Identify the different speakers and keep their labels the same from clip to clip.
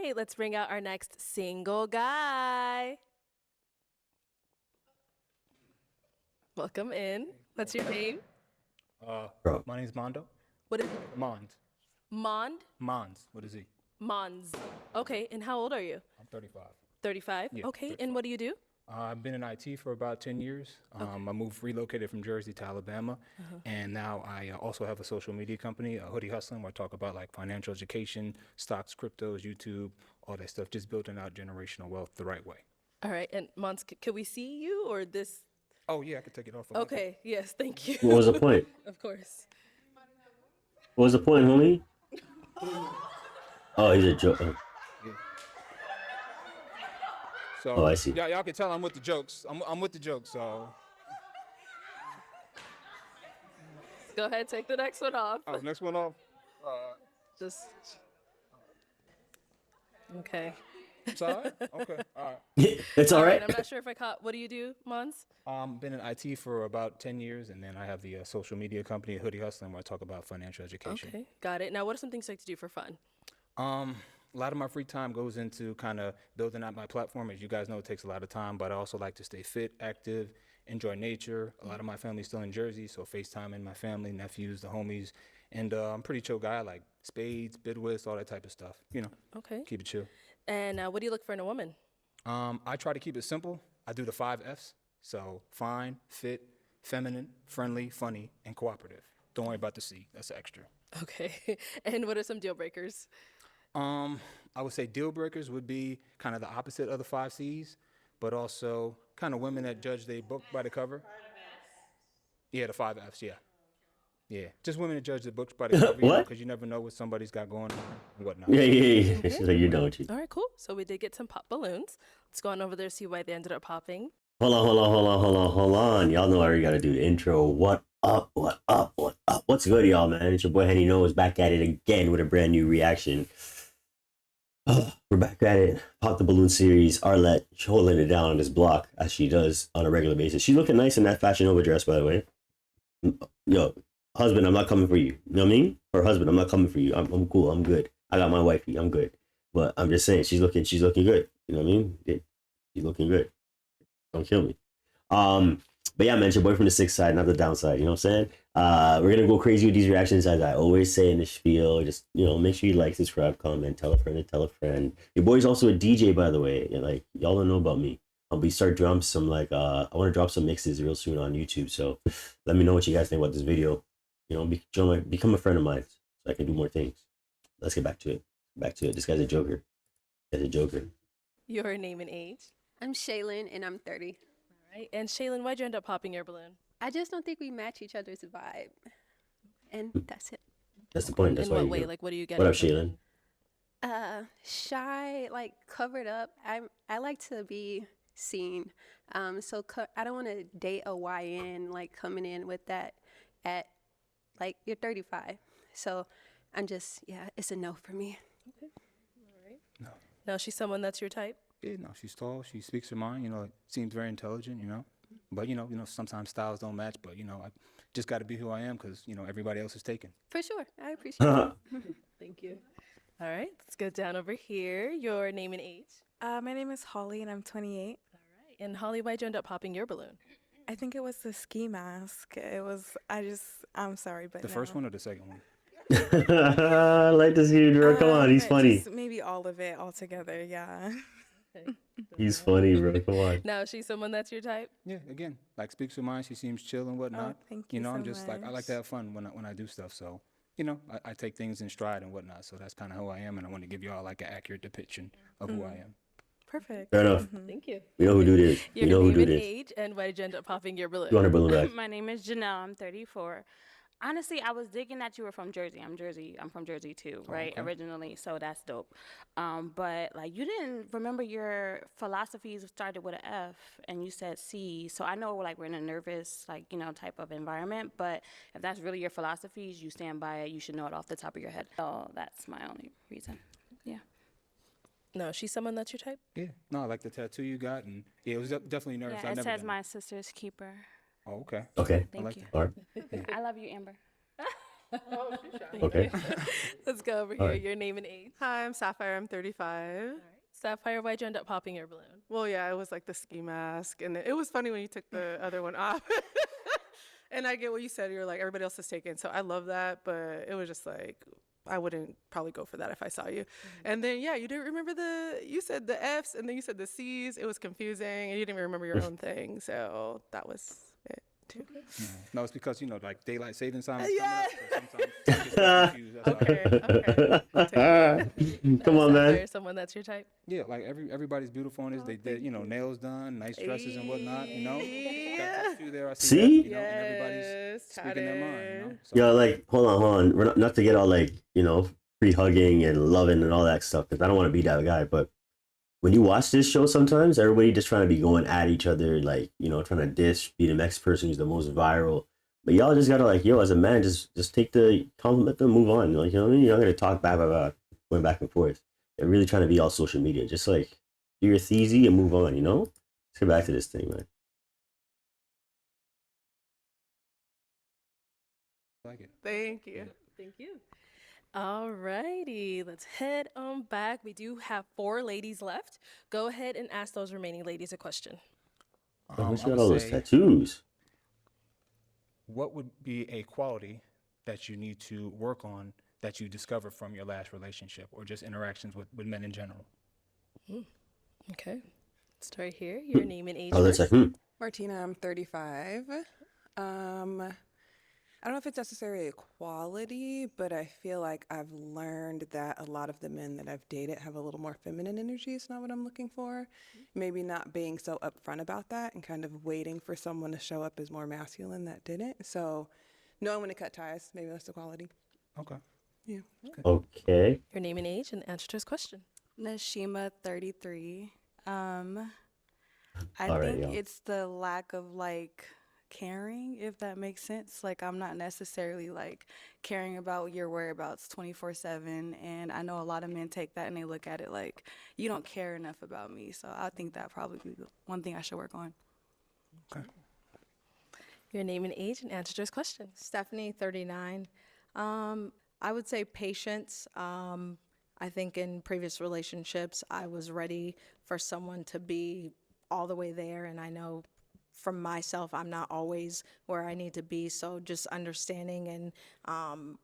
Speaker 1: right, let's bring out our next single guy. Welcome in. What's your name?
Speaker 2: Bro.
Speaker 3: My name's Mondo.
Speaker 1: What is it?
Speaker 3: Mons.
Speaker 1: Mond?
Speaker 3: Mons. What is he?
Speaker 1: Mons. Okay, and how old are you?
Speaker 3: I'm 35.
Speaker 1: 35?
Speaker 3: Yeah,
Speaker 1: Okay,
Speaker 3: 35.
Speaker 1: and what do you do?
Speaker 3: I've been in IT for about 10 years. I relocated from Jersey to Alabama, and now I also have a social media company, Hoodie Hustling, where I talk about like financial education, stocks, cryptos, YouTube, all that stuff, just building out generational wealth the right way.
Speaker 1: All right, and Mons, can we see you or this?
Speaker 3: Oh yeah, I could take it off.
Speaker 1: Okay, yes, thank you.
Speaker 2: What was the point?
Speaker 1: Of course.
Speaker 2: What was the point, homie? Oh, he's a joke.
Speaker 3: Yeah. So
Speaker 2: Oh, I see.
Speaker 3: Y'all can tell I'm with the jokes. I'm with the jokes. So
Speaker 1: Go ahead, take the next one off.
Speaker 3: next one off.
Speaker 1: Just. Okay.
Speaker 3: Sorry. Okay. All right.
Speaker 2: It's all right.
Speaker 1: I'm not sure if I caught. What do you do, Mons?
Speaker 3: Been in IT for about 10 years, and then I have the social media company, Hoodie Hustling, where I talk about financial education.
Speaker 1: Okay, got it. Now, what are some things you like to do for fun?
Speaker 3: A lot of my free time goes into kind of building out my platform. As you guys know, it takes a lot of time, but I also like to stay fit, active, enjoy nature. A lot of my family's still in Jersey, so FaceTiming my family, nephews, the homies. And I'm a pretty chill guy. I like spades, bidwists, all that type of stuff. You know,
Speaker 1: Okay.
Speaker 3: keep it chill.
Speaker 1: And what do you look for in a woman?
Speaker 3: I try to keep it simple. I do the 5 Fs. So fine, fit, feminine, friendly, funny, and cooperative. Don't worry about the C. That's extra.
Speaker 1: Okay. And what are some deal breakers?
Speaker 3: I would say deal breakers would be kind of the opposite of the 5 Cs, but also kind of women that judge their book by the cover. Yeah, the 5 Fs, yeah. Yeah, just women that judge the books by the cover.
Speaker 2: What?
Speaker 3: Because you never know what somebody's got going on and whatnot.
Speaker 2: Yeah. She's like, you're done with you.
Speaker 1: All right, cool. So we did get some pop balloons. Let's go on over there, see why they ended up popping.
Speaker 2: Hold on. Y'all know I already got to do the intro. What up? What's good, y'all, man? It's your boy Henny Nose back at it again with a brand new reaction. We're back at it. Pop the Balloon series. Arlette holding it down on this block as she does on a regular basis. She's looking nice in that Fashion Nova dress, by the way. Yo, husband, I'm not coming for you. You know what I mean? Or husband, I'm not coming for you. I'm cool. I'm good. I got my wifey. I'm good. But I'm just saying, she's looking good. You know what I mean? She's looking good. Don't kill me. But yeah, man, it's your boy from the 6th side, not the downside. You know what I'm saying? We're gonna go crazy with these reactions, as I always say in the spiel. Just make sure you like, subscribe, comment, tell a friend to tell a friend. Your boy's also a DJ, by the way. Like, y'all don't know about me. I'll start drums some I want to drop some mixes real soon on YouTube. So let me know what you guys think about this video. Become a friend of mine so I can do more things. Let's get back to it. This guy's a joker.
Speaker 1: Your name and age.
Speaker 4: I'm Shaylin, and I'm 30.
Speaker 1: All right. And Shaylin, why'd you end up popping your balloon?
Speaker 4: I just don't think we match each other's vibe. And that's it.
Speaker 2: That's the point. That's
Speaker 1: in
Speaker 2: why
Speaker 1: what way?
Speaker 2: you
Speaker 1: Like, what do you get?
Speaker 2: What up, Shaylin?
Speaker 4: Shy, like covered up. I like to be seen. So I don't want to date a YN like coming in with that at like you're 35. So I'm just it's a no for me.
Speaker 1: Okay. All right. No. Now she's someone that's your type?
Speaker 3: Yeah, no, she's tall. She speaks her mind. Seems very intelligent. But sometimes styles don't match. But I just got to be who I am because everybody else is taken.
Speaker 4: For sure, I appreciate it.
Speaker 1: Thank you. All right, let's go down over here. Your name and age.
Speaker 5: My name is Holly, and I'm 28.
Speaker 1: All right. And Holly, why'd you end up popping your balloon?
Speaker 5: I think it was the ski mask. I'm sorry, but
Speaker 3: The first one or the second one?
Speaker 2: I like to see you, bro. Come on, he's funny.
Speaker 5: Just maybe all of it all together, yeah.
Speaker 1: Okay.
Speaker 2: He's funny, bro. Come on.
Speaker 1: Now, is she someone that's your type?
Speaker 3: Yeah, again, like speaks her mind. She seems chill and whatnot.
Speaker 5: Oh, thank you
Speaker 3: I'm
Speaker 5: so
Speaker 3: just like I like to have fun when I do stuff. So I take things in stride and whatnot. So that's kind of who I am, and I want to give y'all like an accurate depiction of who I am.
Speaker 5: Perfect.
Speaker 2: Fair enough.
Speaker 1: Thank you.
Speaker 2: We know who do this.
Speaker 1: Your
Speaker 2: We know who
Speaker 1: name
Speaker 2: do
Speaker 1: and
Speaker 2: this.
Speaker 1: age, and why did you end up popping your balloon?
Speaker 2: You want her balloon back?
Speaker 6: My name is Janelle. I'm 34. Honestly, I was digging that you were from Jersey. I'm from Jersey too, right?
Speaker 3: Okay.
Speaker 6: Originally, so that's dope. But like you didn't remember your philosophies started with an F and you said C. So I know like we're in a nervous type of environment, but if that's really your philosophies, you stand by it. You should know it off the top of your head. So that's my only reason. Yeah.
Speaker 1: No, she's someone that's your type?
Speaker 3: Yeah. No, I like the tattoo you got, and yeah, it was definitely nervous.
Speaker 6: Yeah,
Speaker 3: I
Speaker 6: it
Speaker 3: never
Speaker 6: says
Speaker 3: done
Speaker 6: my sister's keeper.
Speaker 3: Oh, okay.
Speaker 2: Okay.
Speaker 3: I like
Speaker 6: you.
Speaker 3: that.
Speaker 2: All right.
Speaker 6: I love you, Amber.
Speaker 2: Okay.
Speaker 1: Let's go over
Speaker 2: All
Speaker 1: here.
Speaker 2: right.
Speaker 1: Your name and age.
Speaker 7: Hi, I'm Sapphire. I'm 35.
Speaker 1: All right. Sapphire, why'd you end up popping your balloon?
Speaker 7: Well, yeah, it was like the ski mask, and it was funny when you took the other one off. And I get what you said. You're like everybody else is taken, so I love that. But it was just like I wouldn't probably go for that if I saw you. And then yeah, you didn't remember you said the F's, and then you said the C's. It was confusing, and you didn't even remember your own thing. So that was it too.
Speaker 3: No, it's because, like daylight saving time is
Speaker 7: Yeah.
Speaker 3: coming up, so sometimes I get confused. That's all.
Speaker 7: Okay.
Speaker 2: Come on, man.
Speaker 1: Sapphire, someone that's your type.
Speaker 3: Yeah, like everybody's beautiful on this. They did, nails done, nice dresses and whatnot, Got those few there, I see
Speaker 2: See?
Speaker 3: that, and everybody's speaking their mind, So,
Speaker 2: Yo, like, hold on. We're not to get all like, pre-hugging and loving and all that stuff, because I don't want to be that guy. But when you watch this show, sometimes everybody just trying to be going at each other, like, trying to be the next person who's the most viral. But y'all just gotta like, yo, as a man, just take the compliment them, move on. Like, you know what I mean? You're not gonna talk going back and forth. They're really trying to be all social media. Just like do your theezy and move on. Let's get back to this thing, man.
Speaker 3: like it.
Speaker 7: Thank you.
Speaker 1: Thank you. All righty, let's head on back. We do have 4 ladies left. Go ahead and ask those remaining ladies a question.
Speaker 2: Oh, who's
Speaker 3: I
Speaker 2: got
Speaker 3: would
Speaker 2: all those
Speaker 3: say,
Speaker 2: tattoos?
Speaker 3: what would be a quality that you need to work on that you discovered from your last relationship or just interactions with men in general?
Speaker 1: Okay, start here. Your name and age.
Speaker 2: Oh, that's like,
Speaker 1: first.
Speaker 8: Martina, I'm 35. I don't know if it's necessarily a quality, but I feel like I've learned that a lot of the men that I've dated have a little more feminine energy. It's not what I'm looking for. Maybe not being so upfront about that and kind of waiting for someone to show up as more masculine that didn't. So knowing when to cut ties, maybe that's the quality.
Speaker 3: Okay.
Speaker 8: Yeah.
Speaker 2: Okay.
Speaker 1: Your name and age and answer to his question.
Speaker 5: Nashima, 33. I
Speaker 2: All right,
Speaker 5: think
Speaker 2: y'all.
Speaker 5: it's the lack of like caring, if that makes sense. Like I'm not necessarily like caring about your whereabouts 24/7, and I know a lot of men take that and they look at it like you don't care enough about me. So I think that probably be the one thing I should work on.
Speaker 3: Okay.
Speaker 1: Your name and age and answer to his question.
Speaker 9: Stephanie, 39. I would say patience. I think in previous relationships, I was ready for someone to be all the way there. And I know from myself, I'm not always where I need to be. So just understanding and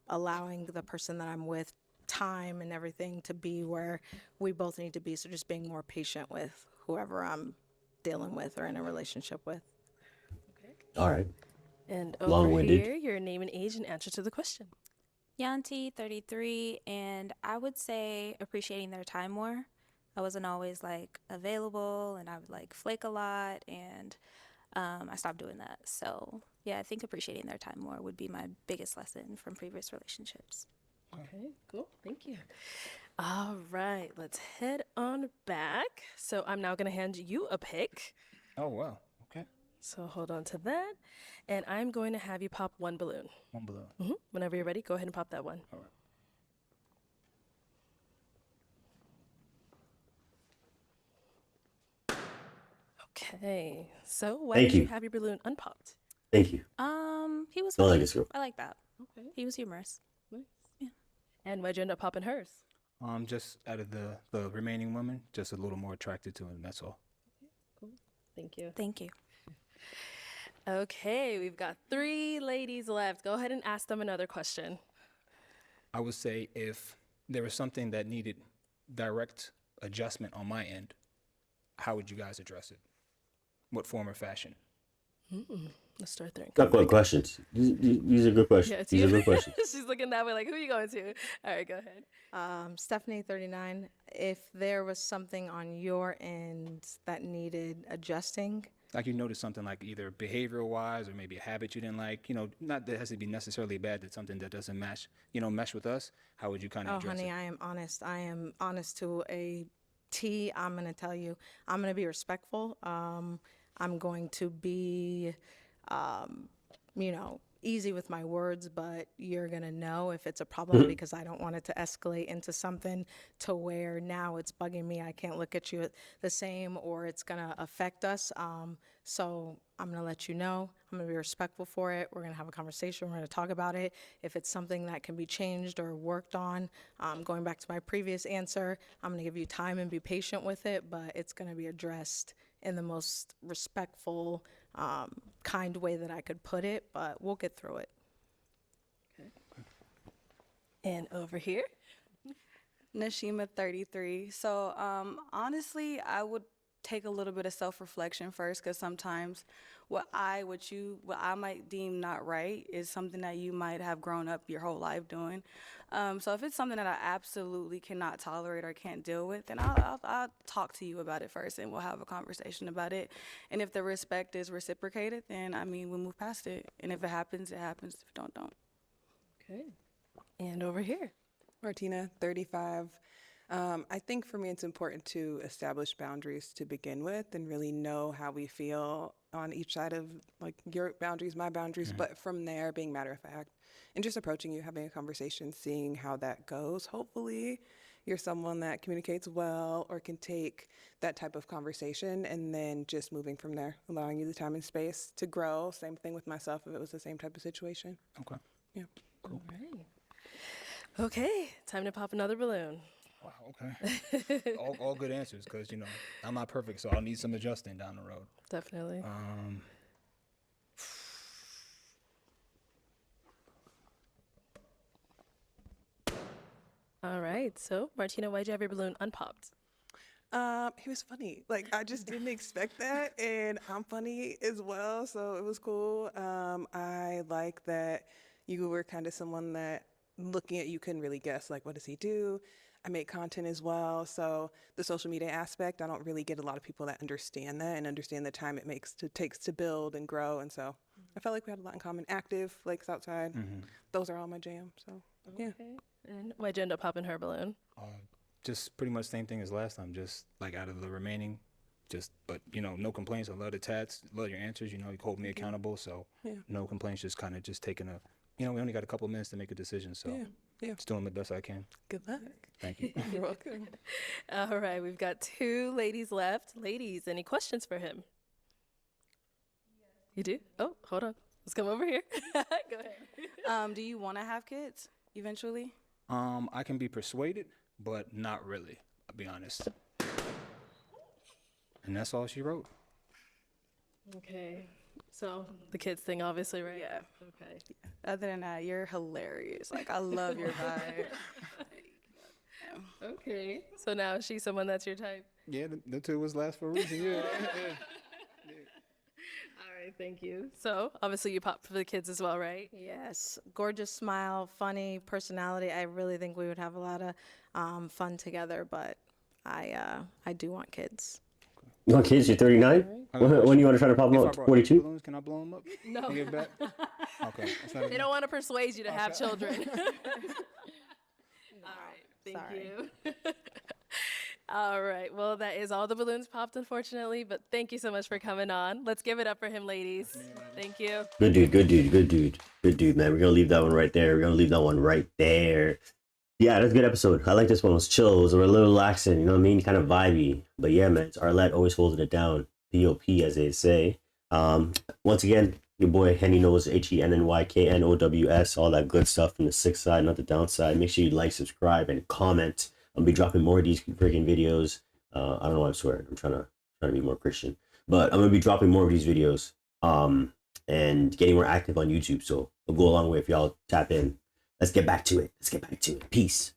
Speaker 9: allowing the person that I'm with time and everything to be where we both need to be. So just being more patient with whoever I'm dealing with or in a relationship with.
Speaker 2: All right.
Speaker 1: And over
Speaker 2: Long-winded.
Speaker 1: here, your name and age and answer to the question.
Speaker 10: Yanti, 33, and I would say appreciating their time more. I wasn't always like available, and I would like flake a lot, and I stopped doing that. So yeah, I think appreciating their time more would be my biggest lesson from previous relationships.
Speaker 1: Okay, cool. Thank you. All right, let's head on back. So I'm now going to hand you a pick.
Speaker 3: Oh, wow. Okay.
Speaker 1: So hold on to that. And I'm going to have you pop one balloon.
Speaker 3: One balloon.
Speaker 1: Whenever you're ready, go ahead and pop that one.
Speaker 3: All right.
Speaker 1: Okay. So why
Speaker 2: Thank
Speaker 1: did you
Speaker 2: you.
Speaker 1: have your balloon unpopped?
Speaker 2: Thank you.
Speaker 10: He was
Speaker 2: Don't
Speaker 10: funny.
Speaker 2: like this girl.
Speaker 10: I like that.
Speaker 1: Okay.
Speaker 10: He was humorous.
Speaker 1: And why'd you end up popping hers?
Speaker 3: Just out of the remaining women, just a little more attracted to him. That's all.
Speaker 1: Thank you.
Speaker 10: Thank you.
Speaker 1: Okay, we've got 3 ladies left. Go ahead and ask them another question.
Speaker 3: I would say if there was something that needed direct adjustment on my end, how would you guys address it? What form or fashion?
Speaker 1: Let's start there.
Speaker 2: Got good questions. These are good questions.
Speaker 1: Yeah, it's
Speaker 2: These
Speaker 1: you.
Speaker 2: are good questions.
Speaker 1: She's looking that way like, who are you going to? All right, go ahead.
Speaker 9: Stephanie, 39. If there was something on your end that needed adjusting,
Speaker 3: Like you noticed something like either behavioral wise or maybe a habit you didn't like, not that it has to be necessarily bad, that's something that doesn't mesh with us. How would you kind of
Speaker 9: oh,
Speaker 3: address
Speaker 9: honey,
Speaker 3: it?
Speaker 9: I am honest. I am honest to a T. I'm going to tell you, I'm going to be respectful. I'm going to be, easy with my words, but you're going to know if it's a problem because I don't want it to escalate into something to where now it's bugging me. I can't look at you the same, or it's going to affect us. So I'm going to let you know. I'm going to be respectful for it. We're going to have a conversation. We're going to talk about it. If it's something that can be changed or worked on, going back to my previous answer, I'm going to give you time and be patient with it, but it's going to be addressed in the most respectful, kind way that I could put it, but we'll get through it.
Speaker 1: And over here.
Speaker 5: Nashima, 33. So honestly, I would take a little bit of self-reflection first, because sometimes what I might deem not right is something that you might have grown up your whole life doing. So if it's something that I absolutely cannot tolerate or can't deal with, then I'll talk to you about it first, and we'll have a conversation about it. And if the respect is reciprocated, then I mean, we'll move past it. And if it happens, it happens. If it don't.
Speaker 1: Okay. And over here.
Speaker 8: Martina, 35. I think for me, it's important to establish boundaries to begin with and really know how we feel on each side of like your boundaries, my boundaries, but from there being matter of fact and just approaching you, having a conversation, seeing how that goes. Hopefully you're someone that communicates well or can take that type of conversation and then just moving from there, allowing you the time and space to grow. Same thing with myself if it was the same type of situation.
Speaker 3: Okay.
Speaker 8: Yeah.
Speaker 3: Cool.
Speaker 1: All right. Okay, time to pop another balloon.
Speaker 3: Wow. Okay. all good answers, because I'm not perfect, so I'll need some adjusting down the road.
Speaker 1: Definitely. All right. So, Martina, why'd you have your balloon unpopped?
Speaker 8: He was funny. Like, I just didn't expect that, and I'm funny as well, so it was cool. I like that you were kind of someone that looking at you couldn't really guess, like, what does he do? I make content as well, so the social media aspect, I don't really get a lot of people that understand that and understand the time it takes to build and grow, and so I felt like we had a lot in common. Active, lakes outside, those are all my jam, so yeah.
Speaker 1: Okay. And why'd you end up popping her balloon?
Speaker 3: Just pretty much same thing as last time. Just like out of the remaining, but no complaints. I love the tats, love your answers. You hold me accountable, so no complaints. Just kind of taking a, we only got a couple minutes to make a decision, so just doing the best I can.
Speaker 8: Good luck.
Speaker 3: Thank you.
Speaker 8: You're welcome.
Speaker 1: All right, we've got 2 ladies left. Ladies, any questions for him? You do? Oh, hold on. Let's come over here. Go ahead.
Speaker 5: Do you want to have kids eventually?
Speaker 3: I can be persuaded, but not really. I'll be honest. And that's all she wrote.
Speaker 1: Okay. So the kids thing, obviously, right?
Speaker 5: Yeah.
Speaker 1: Okay.
Speaker 5: Other than that, you're hilarious. Like, I love your vibe.
Speaker 1: Okay. So now is she someone that's your type?
Speaker 3: Yeah, the 2 was last for a reason. Yeah.
Speaker 1: All right, thank you. So obviously you popped for the kids as well, right?
Speaker 9: Yes, gorgeous smile, funny personality. I really think we would have a lot of fun together, but I do want kids.
Speaker 2: You want kids? You're 39? When do you want to try to pop them up? 42?
Speaker 3: Balloons, can I blow them up?
Speaker 1: No.
Speaker 3: Give back? Okay.
Speaker 1: They don't want to persuade you to have children. All right, thank
Speaker 9: Sorry.
Speaker 1: you. All right, well, that is all the balloons popped, unfortunately, but thank you so much for coming on. Let's give it up for him, ladies. Thank you.
Speaker 2: Good dude, man. We're gonna leave that one right there. Yeah, that's a good episode. I like this one. It was chill. It was a little relaxing, you know what I mean? Kind of vibey. But yeah, man, it's Arlette always holding it down. P.O.P. as they say. Once again, your boy Henny knows HENNYKNOWS, all that good stuff from the 6th side, not the downside. Make sure you like, subscribe, and comment. I'll be dropping more of these freaking videos. I don't know why I'm swearing. I'm trying to be more Christian. But I'm gonna be dropping more of these videos. And getting more active on YouTube. So it'll go a long way if y'all tap in. Let's get back to it. Peace.